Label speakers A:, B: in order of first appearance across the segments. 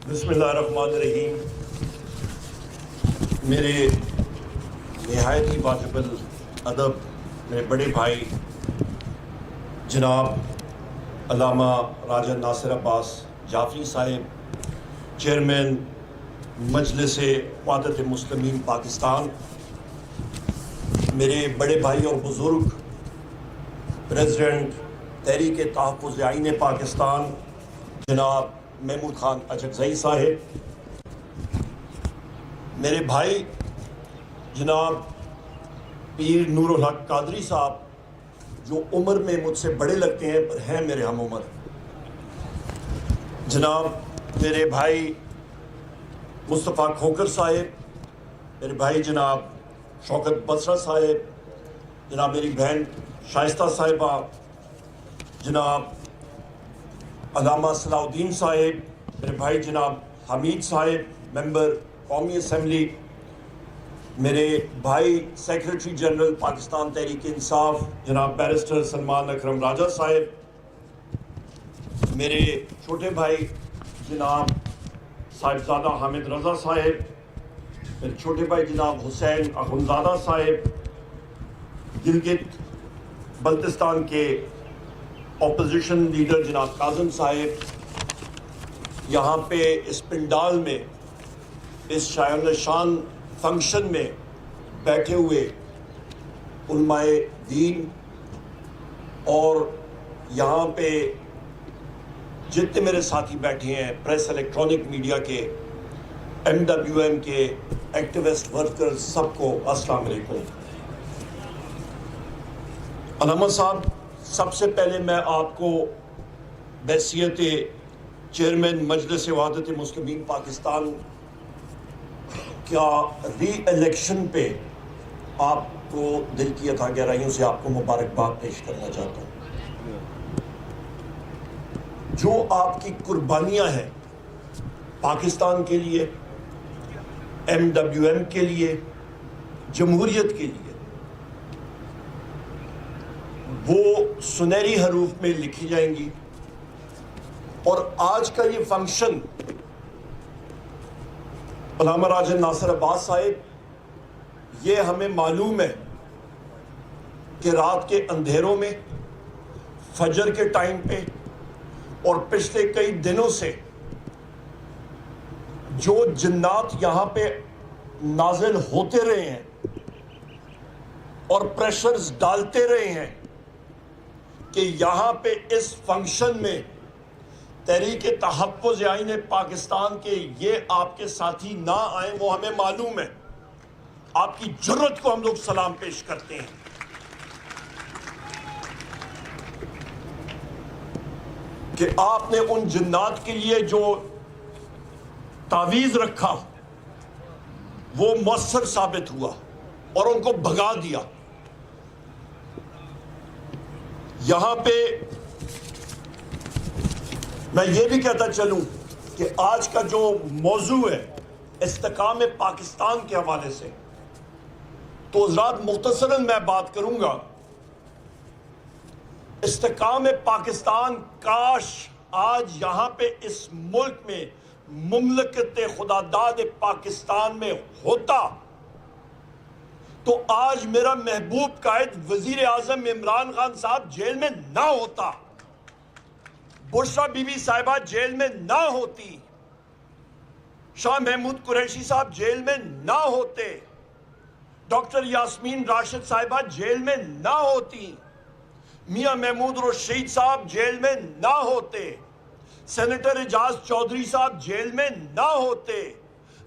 A: بسم اللہ الرحمن الرحیم. میرے نہایت ہی واجب الادب میرے بڑے بھائی جناب علامہ راجہ ناصر عباس جعفری صاحب، چیئرمین مجلس وحدت مسلمین پاکستان، میرے بڑے بھائی اور بزرگ پریزیڈنٹ تحریک تحفظ آئین پاکستان جناب محمود خان اچکزئی صاحب، میرے بھائی جناب پیر نور الحق قادری صاحب جو عمر میں مجھ سے بڑے لگتے ہیں پر ہیں میرے ہم عمر، جناب میرے بھائی مصطفیٰ کھوکر صاحب، میرے بھائی جناب شوکت بسرا صاحب، جناب میری بہن شائستہ صاحبہ، جناب علامہ صلاح الدین صاحب، میرے بھائی جناب حمید صاحب ممبر قومی اسمبلی، میرے بھائی سیکریٹری جنرل پاکستان تحریک انصاف جناب بیرسٹر سلمان اکرم راجہ صاحب، میرے چھوٹے بھائی جناب صاحبزادہ حامد رضا صاحب، میرے چھوٹے بھائی جناب حسین اخنزادہ صاحب، گلگت بلتستان کے اپوزیشن لیڈر جناب کاظم صاحب، یہاں پہ اس پنڈال میں اس شایان شان فنکشن میں بیٹھے ہوئے علماء دین، اور یہاں پہ جتنے میرے ساتھی بیٹھے ہیں پریس الیکٹرانک میڈیا کے MWM کے ایکٹیوسٹ ورکر، سب کو السلام علیکم. علامہ صاحب، سب سے پہلے میں آپ کو بحیثیت چیئرمین مجلس وحدت مسلمین پاکستان کیا ری الیکشن پہ آپ کو دل کی اتھا گہرائیوں سے آپ کو مبارکباد پیش کرنا چاہتا ہوں. جو آپ کی قربانیاں ہیں پاکستان کے لیے، MWM کے لیے، جمہوریت کے لیے، وہ سنہری حروف میں لکھی جائیں گی. اور آج کا یہ فنکشن علامہ راجہ ناصر عباس صاحب، یہ ہمیں معلوم ہے کہ رات کے اندھیروں میں، فجر کے ٹائم پہ اور پچھلے کئی دنوں سے جو جنات یہاں پہ نازل ہوتے رہے ہیں اور پریشرز ڈالتے رہے ہیں کہ یہاں پہ اس فنکشن میں تحریک تحفظ آئین پاکستان کے یہ آپ کے ساتھی نہ آئیں، وہ ہمیں معلوم ہے. آپ کی جرت کو ہم لوگ سلام پیش کرتے ہیں کہ آپ نے ان جنات کے لیے جو تعویذ رکھا وہ مؤثر ثابت ہوا اور ان کو بھگا دیا. یہاں پہ میں یہ بھی کہتا چلوں کہ آج کا جو موضوع ہے استحکام پاکستان کے حوالے سے، تو حضرات مختصراً میں بات کروں گا. استحکام پاکستان کاش آج یہاں پہ اس ملک میں مملکت خداداد پاکستان میں ہوتا تو آج میرا محبوب قائد وزیر اعظم عمران خان صاحب جیل میں نہ ہوتا، بشرا بی بی صاحبہ جیل میں نہ ہوتی، شاہ محمود قریشی صاحب جیل میں نہ ہوتے، ڈاکٹر یاسمین راشد صاحبہ جیل میں نہ ہوتی، میاں محمود رشید صاحب جیل میں نہ ہوتے، سینیٹر اعجاز چودھری صاحب جیل میں نہ ہوتے،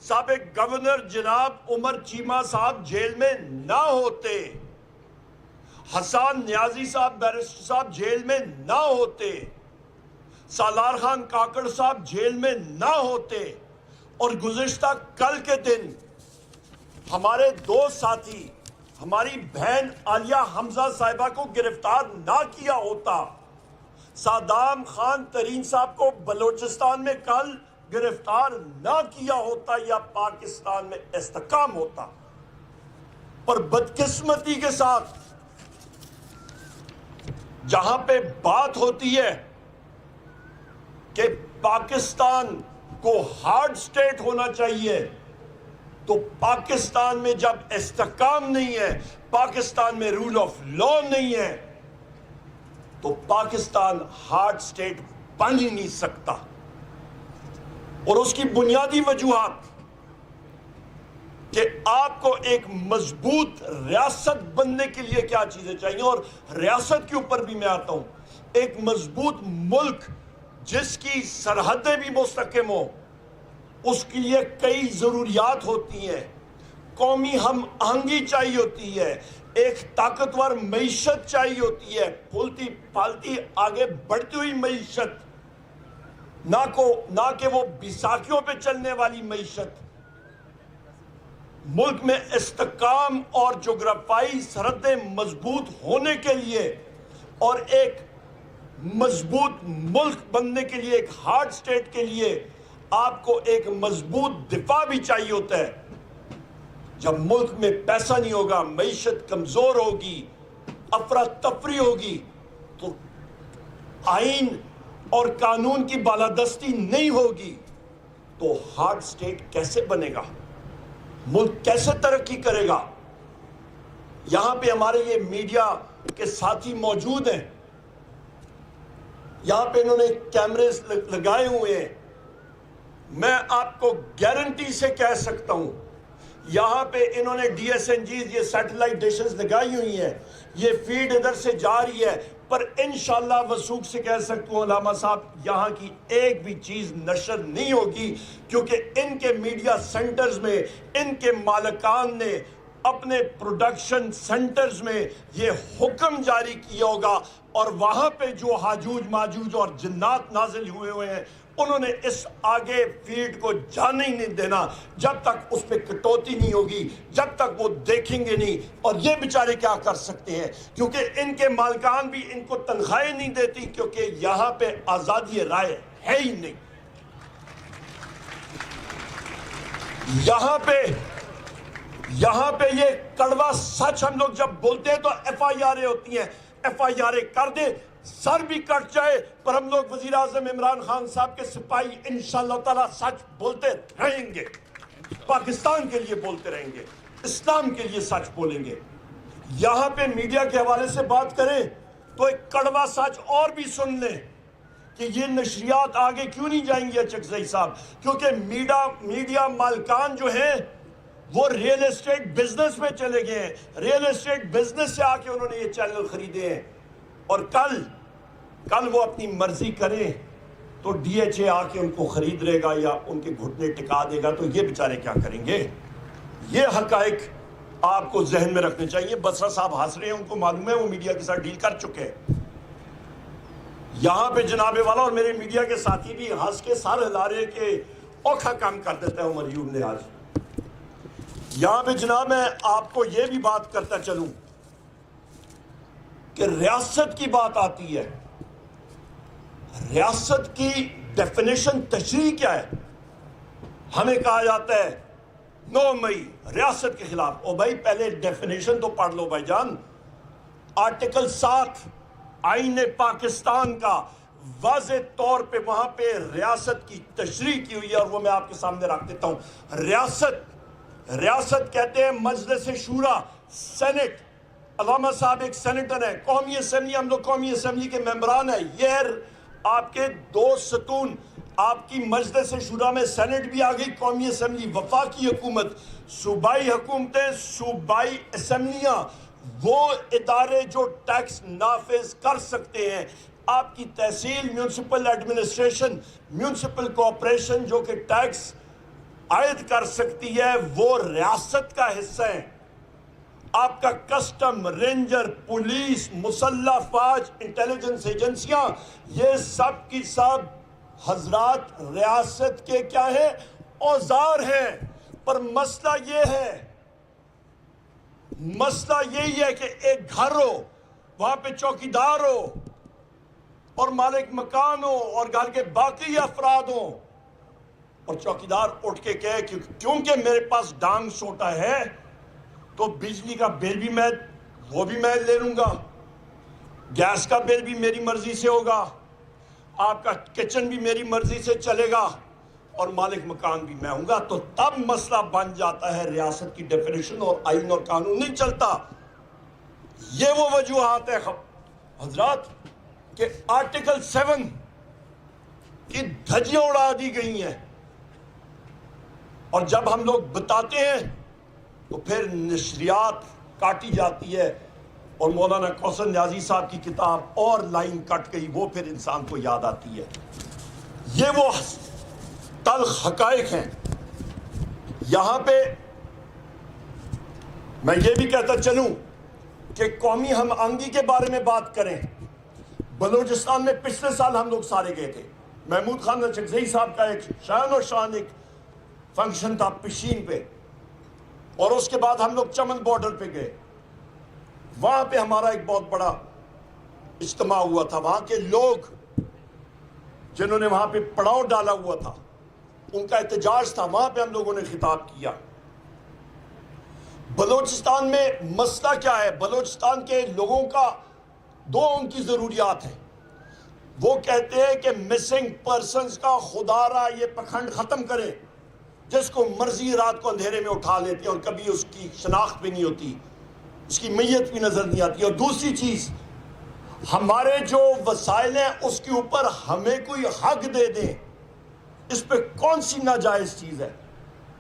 A: سابق گورنر جناب عمر چیمہ صاحب جیل میں نہ ہوتے، حسان نیازی صاحب بیرسٹر صاحب جیل میں نہ ہوتے، سالار خان کاکڑ صاحب جیل میں نہ ہوتے، اور گزشتہ کل کے دن ہمارے دو ساتھی، ہماری بہن عالیہ حمزہ صاحبہ کو گرفتار نہ کیا ہوتا، صادام خان ترین صاحب کو بلوچستان میں کل گرفتار نہ کیا ہوتا، یا پاکستان میں استحکام ہوتا. پر بدقسمتی کے ساتھ جہاں پہ بات ہوتی ہے کہ پاکستان کو ہارڈ سٹیٹ ہونا چاہیے. تو پاکستان میں جب استحکام نہیں ہے، پاکستان میں رول آف لا نہیں ہے، تو پاکستان ہارڈ سٹیٹ بن ہی نہیں سکتا. اور اس کی بنیادی وجوہات کہ آپ کو ایک مضبوط ریاست بننے کے لیے کیا چیزیں چاہیے، اور ریاست کے اوپر بھی میں آتا ہوں. ایک مضبوط ملک جس کی سرحدیں بھی مستحکم ہوں، اس کے لیے کئی ضروریات ہوتی ہیں. قومی ہم آہنگی چاہیے ہوتی ہے، ایک طاقتور معیشت چاہیے ہوتی ہے، پھولتی پھالتی آگے بڑھتی ہوئی معیشت، نہ کہ وہ بیساکھیوں پہ چلنے والی معیشت. ملک میں استحکام اور جغرافیائی سرحدیں مضبوط ہونے کے لیے اور ایک مضبوط ملک بننے کے لیے، ایک ہارڈ سٹیٹ کے لیے آپ کو ایک مضبوط دفاع بھی چاہیے ہوتا ہے. جب ملک میں پیسہ نہیں ہوگا، معیشت کمزور ہوگی، افراتفری ہوگی، تو آئین اور قانون کی بالادستی نہیں ہوگی، تو ہارڈ سٹیٹ کیسے بنے گا؟ ملک کیسے ترقی کرے گا؟ یہاں پہ ہمارے یہ میڈیا کے ساتھی موجود ہیں، یہاں پہ انہوں نے کیمرز لگائے ہوئے ہیں. میں آپ کو گارنٹی سے کہہ سکتا ہوں، یہاں پہ انہوں نے ڈی ایس این جیز، یہ سیٹلائٹ ڈشز لگائی ہوئی ہیں، یہ فیڈ ادھر سے جا رہی ہے. پر انشاءاللہ وثوق سے کہہ سکتا ہوں علامہ صاحب، یہاں کی ایک بھی چیز نشر نہیں ہوگی، کیونکہ ان کے میڈیا سینٹرز میں ان کے مالکان نے اپنے پروڈکشن سینٹرز میں یہ حکم جاری کیا ہوگا، اور وہاں پہ جو ہاجوج ماجوج اور جنات نازل ہوئے ہیں، انہوں نے اس آگے فیلڈ کو جانے ہی نہیں دینا جب تک اس پہ کٹوتی نہیں ہوگی، جب تک وہ دیکھیں گے نہیں. اور یہ بیچارے کیا کر سکتے ہیں، کیونکہ ان کے مالکان بھی ان کو تنخواہیں نہیں دیتی، کیونکہ یہاں پہ آزادی رائے ہے ہی نہیں. یہاں پہ یہ کڑوا سچ ہم لوگ جب بولتے ہیں تو ایف آئی آریں ہوتی ہیں، ایف آئی آریں کر دیں، سر بھی کٹ جائے، پر ہم لوگ وزیر اعظم عمران خان صاحب کے سپاہی انشاءاللہ تعالیٰ سچ بولتے رہیں گے، پاکستان کے لیے بولتے رہیں گے، اسلام کے لیے سچ بولیں گے. یہاں پہ میڈیا کے حوالے سے بات کریں تو ایک کڑوا سچ اور بھی سن لیں کہ یہ نشریات آگے کیوں نہیں جائیں گے اچکزئی صاحب، کیونکہ میڈیا مالکان جو ہیں وہ ریل اسٹیٹ بزنس میں چلے گئے ہیں، ریل اسٹیٹ بزنس سے آ کے انہوں نے یہ چینل خریدے ہیں، اور کل وہ اپنی مرضی کریں تو ڈی ایچ اے آ کے ان کو خرید لے گا یا ان کے گھٹنے ٹکا دے گا، تو یہ بیچارے کیا کریں گے؟ یہ حقائق آپ کو ذہن میں رکھنے چاہیے. بسرا صاحب ہنس رہے ہیں، ان کو معلوم ہے وہ میڈیا کے ساتھ ڈیل کر چکے ہیں. یہاں پہ جناب والا اور میرے میڈیا کے ساتھی بھی ہنس کے سار ہلا رہے کہ اوکھا کام کر دیتا ہے عمر ایوب نے آج. یہاں پہ جناب میں آپ کو یہ بھی بات کرتا چلوں کہ ریاست کی بات آتی ہے، ریاست کی ڈیفینیشن تشریح کیا ہے؟ ہمیں کہا جاتا ہے 9 مئی ریاست کے خلاف. او بھائی پہلے ڈیفینیشن تو پڑھ لو بھائی جان. آرٹیکل 7 آئین پاکستان کا واضح طور پہ وہاں پہ ریاست کی تشریح کی ہوئی ہے، اور وہ میں آپ کے سامنے رکھ دیتا ہوں. ریاست کہتے ہیں مجلس شورا، سینٹ. علامہ صاحب ایک سینیٹر ہے، قومی اسمبلی، ہم لوگ قومی اسمبلی کے ممبران ہیں. یہ آپ کے 2 ستون، آپ کی مجلس شورا میں سینٹ بھی آ گئی، قومی اسمبلی، وفاقی حکومت، صوبائی حکومتیں، صوبائی اسمبلیاں، وہ ادارے جو ٹیکس نافذ کر سکتے ہیں. آپ کی تحصیل، میونسپل ایڈمنسٹریشن، میونسپل کوآپریشن جو کہ ٹیکس عائد کر سکتی ہے، وہ ریاست کا حصہ ہے. آپ کا کسٹم، رینجر، پولیس، مسلح فوج، انٹیلیجنس ایجنسیاں، یہ سب کی سب حضرات ریاست کے کیا ہیں؟ اوزار ہیں. پر مسئلہ یہی ہے کہ ایک گھر ہو، وہاں پہ چوکیدار ہو اور مالک مکان ہو اور گھر کے باقی افراد ہوں، اور چوکیدار اٹھ کے کہے کہ کیونکہ میرے پاس ڈانگ سوٹا ہے تو بجلی کا بل بھی وہ بھی میں لے لوں گا، گیس کا بل بھی میری مرضی سے ہوگا، آپ کا کچن بھی میری مرضی سے چلے گا، اور مالک مکان بھی میں ہوں گا، تو تب مسئلہ بن جاتا ہے ریاست کی ڈیفینیشن اور آئین اور قانون نہیں چلتا۔ یہ وہ وجوہات ہیں حضرات کہ آرٹیکل 7 کی دھجیاں اڑا دی گئی ہیں، اور جب ہم لوگ بتاتے ہیں تو پھر نشریات کاٹی جاتی ہے، اور مولانا کوثر نیازی صاحب کی کتاب اور لائن کٹ گئی، وہ پھر انسان کو یاد آتی ہے۔ یہ وہ تلخ حقائق ہیں۔ یہاں پہ میں یہ بھی کہتا چلوں کہ قومی ہم آہنگی کے بارے میں بات کریں۔ بلوچستان میں پچھلے سال ہم لوگ سارے گئے تھے، محمود خان رچکزئی صاحب کا ایک شان و شان ایک فنکشن تھا پشین پہ، اور اس کے بعد ہم لوگ چمن بارڈر پہ گئے، وہاں پہ ہمارا ایک بہت بڑا اجتماع ہوا تھا۔ وہاں کے لوگ جنہوں نے وہاں پہ پڑاؤ ڈالا ہوا تھا، ان کا احتجاج تھا، وہاں پہ ہم لوگوں نے خطاب کیا۔ بلوچستان میں مسئلہ کیا ہے؟ بلوچستان کے لوگوں کا دو ان کی ضروریات ہیں۔ وہ کہتے ہیں کہ مسنگ پرسنز کا خدا را یہ پکھنڈ ختم کرے، جس کو مرضی رات کو اندھیرے میں اٹھا لیتے ہیں اور کبھی اس کی شناخت بھی نہیں ہوتی، اس کی میت بھی نظر نہیں آتی۔ اور دوسری چیز، ہمارے جو وسائل ہیں اس کے اوپر ہمیں کوئی حق دے دیں۔ اس پہ کون سی ناجائز چیز ہے؟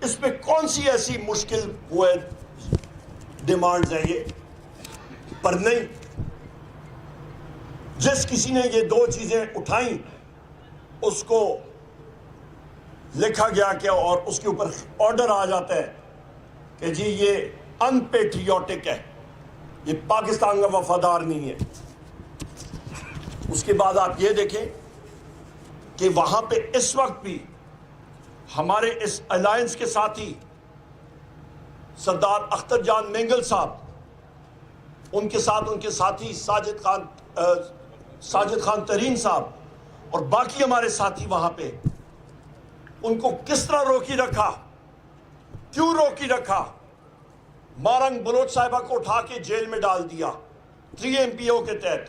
A: اس پہ کون سی ایسی مشکل وہ ڈیمانڈز ہیں یہ؟ پر نہیں، جس کسی نے یہ دو چیزیں اٹھائیں اس کو لکھا گیا کہ، اور اس کے اوپر آرڈر آ جاتا ہے کہ جی یہ ان پیٹریوٹک ہے، یہ پاکستان کا وفادار نہیں ہے۔ اس کے بعد آپ یہ دیکھیں کہ وہاں پہ اس وقت بھی ہمارے اس الائنس کے ساتھی سردار اختر جان مینگل صاحب، ان کے ساتھ ان کے ساتھی ساجد خان ترین صاحب اور باقی ہمارے ساتھی وہاں پہ، ان کو کس طرح روکی رکھا، کیوں روکی رکھا؟ مارنگ بلوچ صاحبہ کو اٹھا کے جیل میں ڈال دیا 3 MPO کے تحت۔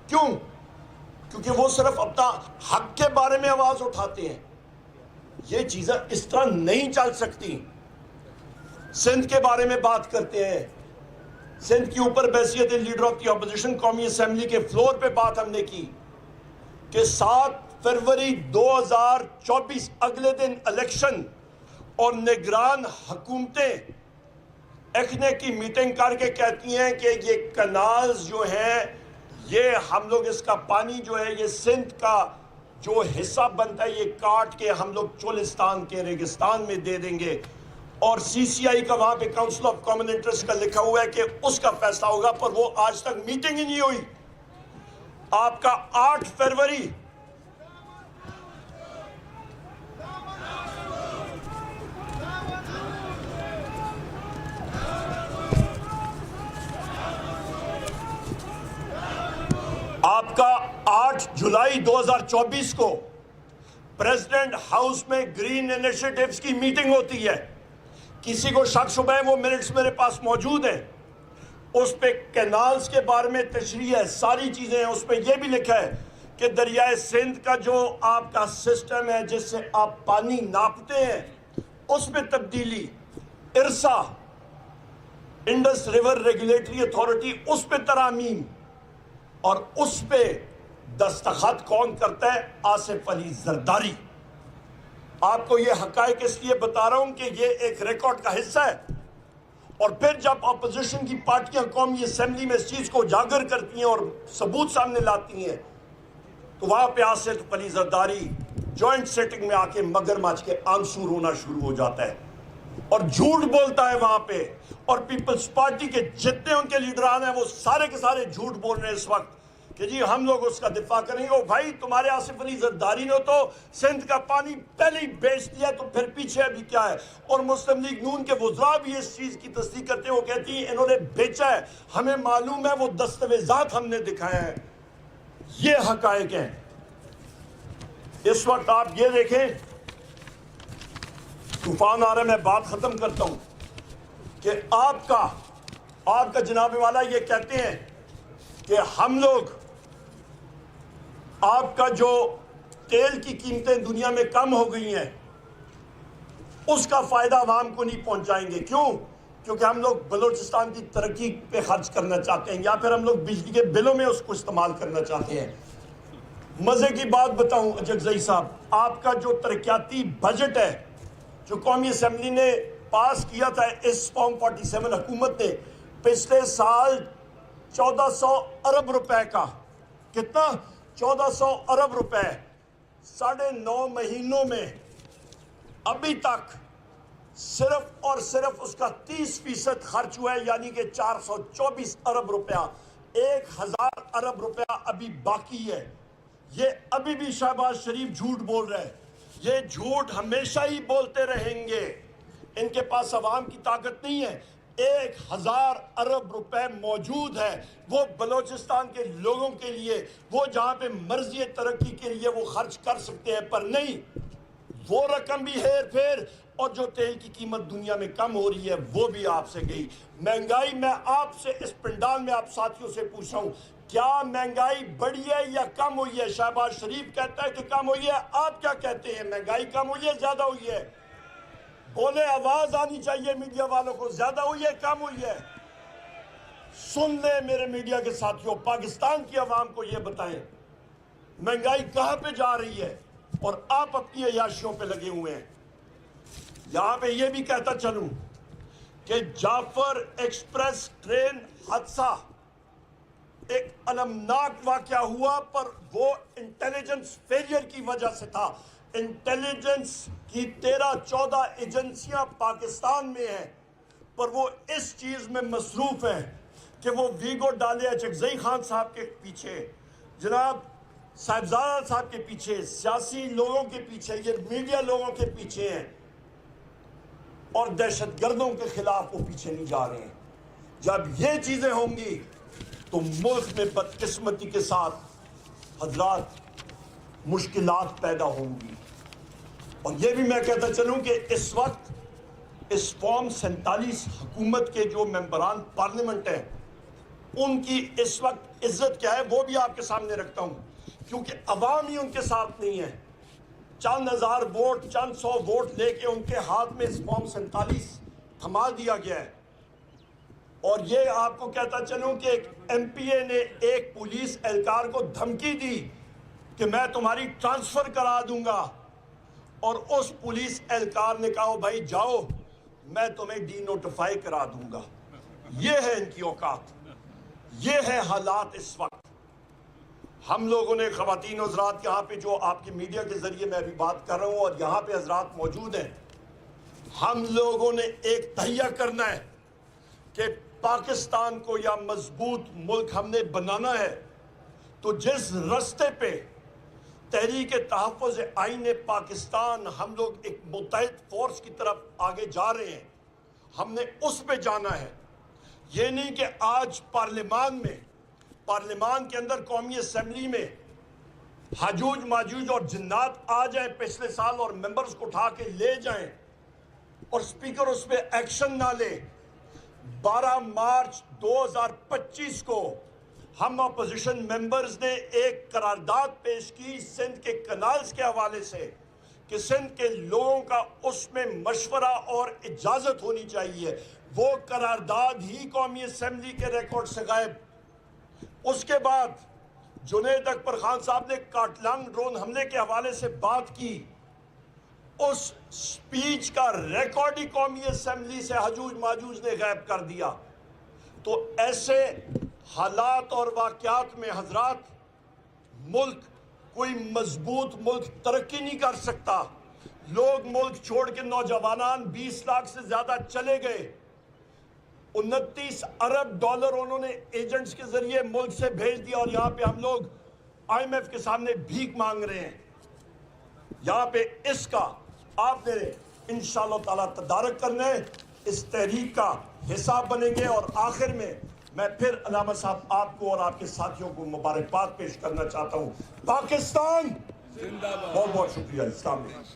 A: کیوں؟ کیونکہ وہ صرف اپنا حق کے بارے میں آواز اٹھاتے ہیں۔ یہ چیزیں اس طرح نہیں چل سکتی۔ سندھ کے بارے میں بات کرتے ہیں، سندھ کے اوپر بحیثیت لیڈر آف دی اپوزیشن قومی اسمبلی کے فلور پہ بات ہم نے کی کہ 7 فروری 2024 اگلے دن الیکشن، اور نگران حکومتیں ایکنے کی میٹنگ کر کے کہتی ہیں کہ یہ کنالز جو ہیں، یہ ہم لوگ اس کا پانی جو ہے یہ سندھ کا جو حصہ بنتا ہے یہ کاٹ کے ہم لوگ چولستان کے ریگستان میں دے دیں گے۔ اور CCI کا وہاں پہ کاؤنسل آف کامن انٹرسٹ کا لکھا ہوا ہے کہ اس کا فیصلہ ہوگا، پر وہ آج تک میٹنگ ہی نہیں ہوئی۔ آپ کا 8 فروری آپ کا 8 جولائی 2024 کو پریزیڈنٹ ہاؤس میں گرین انیشیٹیوز کی میٹنگ ہوتی ہے۔ کسی کو شک شبہ ہے، وہ منٹس میرے پاس موجود ہیں، اس پہ کینالز کے بارے میں تشریح ہے، ساری چیزیں ہیں۔ اس پہ یہ بھی لکھا ہے کہ دریائے سندھ کا جو آپ کا سسٹم ہے جس سے آپ پانی ناپتے ہیں، اس میں تبدیلی، IRSA Indus river regulatory authority, اس پہ ترامیم، اور اس پہ دستخط کون کرتا ہے؟ آصف علی زرداری۔ آپ کو یہ حقائق اس لیے بتا رہا ہوں کہ یہ ایک ریکارڈ کا حصہ ہے، اور پھر جب اپوزیشن کی پارٹیاں قومی اسمبلی میں اس چیز کو اجاگر کرتی ہیں اور ثبوت سامنے لاتی ہیں، تو وہاں پہ آصف علی زرداری جوائنٹ سیٹنگ میں آ کے مگرمچھ کے آنسو رونا شروع ہو جاتا ہے اور جھوٹ بولتا ہے وہاں پہ۔ اور پیپلز پارٹی کے جتنے ان کے لیڈران ہیں وہ سارے کے سارے جھوٹ بول رہے ہیں اس وقت کہ جی ہم لوگ اس کا دفاع کریں گے۔ بھائی تمہارے آصف علی زرداری نے تو سندھ کا پانی پہلے ہی بیچ دیا، تو پھر پیچھے ابھی کیا ہے؟ اور مسلم لیگ نون کے وزراء بھی اس چیز کی تصدیق کرتے ہیں، وہ کہتی ہیں انہوں نے بیچا ہے، ہمیں معلوم ہے، وہ دستاویزات ہم نے دکھائے ہیں۔ یہ حقائق ہیں۔ اس وقت آپ یہ دیکھیں، طوفان آ رہا ہے، میں بات ختم کرتا ہوں کہ آپ کا جناب والا یہ کہتے ہیں کہ ہم لوگ، آپ کا جو تیل کی قیمتیں دنیا میں کم ہو گئی ہیں، اس کا فائدہ عوام کو نہیں پہنچائیں گے. کیوں؟ کیونکہ ہم لوگ بلوچستان کی ترقی پہ خرچ کرنا چاہتے ہیں، یا پھر ہم لوگ بجلی کے بلوں میں اس کو استعمال کرنا چاہتے ہیں. مزے کی بات بتاؤں اجگزئی صاحب، آپ کا جو ترقیاتی بجٹ ہے جو قومی اسمبلی نے پاس کیا تھا اس فارم 47 حکومت نے، پچھلے سال 1400 ارب روپے کا، کتنا؟ 1400 ارب روپے 9.5 مہینوں میں ابھی تک صرف اور صرف اس کا 30% خرچ ہوا ہے، یعنی کہ 424 ارب روپیہ. 1000 ارب روپیہ ابھی باقی ہے. یہ ابھی بھی شہباز شریف جھوٹ بول رہے ہیں. یہ جھوٹ ہمیشہ ہی بولتے رہیں گے. ان کے پاس عوام کی طاقت نہیں ہے. 1000 ارب روپے موجود ہے، وہ بلوچستان کے لوگوں کے لیے، وہ جہاں پہ مرضی ترقی کے لیے وہ خرچ کر سکتے ہیں. پر نہیں، وہ رقم بھی ہیر پھیر، اور جو تیل کی قیمت دنیا میں کم ہو رہی ہے وہ بھی آپ سے گئی. مہنگائی، میں آپ سے اس پنڈال میں آپ ساتھیوں سے پوچھ رہا ہوں، کیا مہنگائی بڑھی ہے یا کم ہوئی ہے؟ شہباز شریف کہتا ہے کہ کم ہوئی ہے، آپ کیا کہتے ہیں؟ مہنگائی کم ہوئی ہے زیادہ ہوئی ہے؟ بولے، آواز آنی چاہیے میڈیا والوں کو. زیادہ ہوئی ہے کم ہوئی ہے؟ سن لیں میرے میڈیا کے ساتھیوں، پاکستان کی عوام کو یہ بتائیں مہنگائی کہاں پہ جا رہی ہے، اور آپ اپنی عیاشیوں پہ لگے ہوئے ہیں. یہاں پہ یہ بھی کہتا چلوں کہ جعفر ایکسپریس ٹرین حادثہ ایک المناک واقعہ ہوا، پر وہ انٹیلیجنس فیلئر کی وجہ سے تھا. انٹیلیجنس کی 13-14 ایجنسیاں پاکستان میں ہیں، پر وہ اس چیز میں مصروف ہیں کہ وہ ویگو ڈالے اجگزئی خان صاحب کے پیچھے، جناب صاحبزادہ صاحب کے پیچھے، سیاسی لوگوں کے پیچھے، یہ میڈیا لوگوں کے پیچھے ہیں، اور دہشت گردوں کے خلاف وہ پیچھے نہیں جا رہے ہیں. جب یہ چیزیں ہوں گی تو ملک میں بدقسمتی کے ساتھ حضرات مشکلات پیدا ہوں گی. اور یہ بھی میں کہتا چلوں کہ اس وقت اس فارم 47 حکومت کے جو ممبران پارلیمنٹ ہیں، ان کی اس وقت عزت کیا ہے وہ بھی آپ کے سامنے رکھتا ہوں، کیونکہ عوام ہی ان کے ساتھ نہیں ہے. چند ہزار ووٹ، چند 100 ووٹ لے کے ان کے ہاتھ میں اس فارم 47 تھما دیا گیا ہے. اور یہ آپ کو کہتا چلوں کہ ایک ایم پی اے نے ایک پولیس اہلکار کو دھمکی دی کہ میں تمہاری ٹرانسفر کرا دوں گا، اور اس پولیس اہلکار نے کہا بھائی جاؤ، میں تمہیں ڈی نوٹیفائی کرا دوں گا. یہ ہے ان کی اوقات، یہ ہے حالات اس وقت. ہم لوگوں نے، خواتین و حضرات، یہاں پہ جو آپ کی میڈیا کے ذریعے میں ابھی بات کر رہا ہوں اور یہاں پہ حضرات موجود ہیں، ہم لوگوں نے ایک تہیہ کرنا ہے کہ پاکستان کو یا مضبوط ملک ہم نے بنانا ہے، تو جس رستے پہ تحریک تحفظ آئین پاکستان ہم لوگ ایک متحد فورس کی طرف آگے جا رہے ہیں، ہم نے اس پہ جانا ہے. یہ نہیں کہ آج پارلیمان کے اندر قومی اسمبلی میں ہاجوج ماجوج اور جنات آ جائیں پچھلے سال اور ممبرز کو اٹھا کے لے جائیں، اور سپیکر اس پہ ایکشن نہ لے. 12 مارچ 2025 کو ہم اپوزیشن ممبرز نے ایک قرارداد پیش کی سندھ کے کنالز کے حوالے سے کہ سندھ کے لوگوں کا اس میں مشورہ اور اجازت ہونی چاہیے. وہ قرارداد ہی قومی اسمبلی کے ریکارڈ سے غائب. اس کے بعد جنید اکبر خان صاحب نے کاٹلانگ ڈرون حملے کے حوالے سے بات کی، اس سپیچ کا ریکارڈ ہی قومی اسمبلی سے حجوج ماجوج نے غائب کر دیا. تو ایسے حالات اور واقعات میں حضرات کوئی مضبوط ملک ترقی نہیں کر سکتا. لوگ ملک چھوڑ کے، نوجوانان 20 لاکھ سے زیادہ چلے گئے. 29 ارب ڈالر انہوں نے ایجنٹس کے ذریعے ملک سے بھیج دیا، اور یہاں پہ ہم لوگ آئی ایم ایف کے سامنے بھیک مانگ رہے ہیں. یہاں پہ اس کا آپ نے انشاءاللہ تعالیٰ تدارک کرنا ہے، اس تحریک کا حصہ بنیں گے. اور آخر میں میں پھر علامہ صاحب آپ کو اور آپ کے ساتھیوں کو مبارکباد پیش کرنا چاہتا ہوں. پاکستان زندہ باد. بہت بہت شکریہ. السلام علیکم.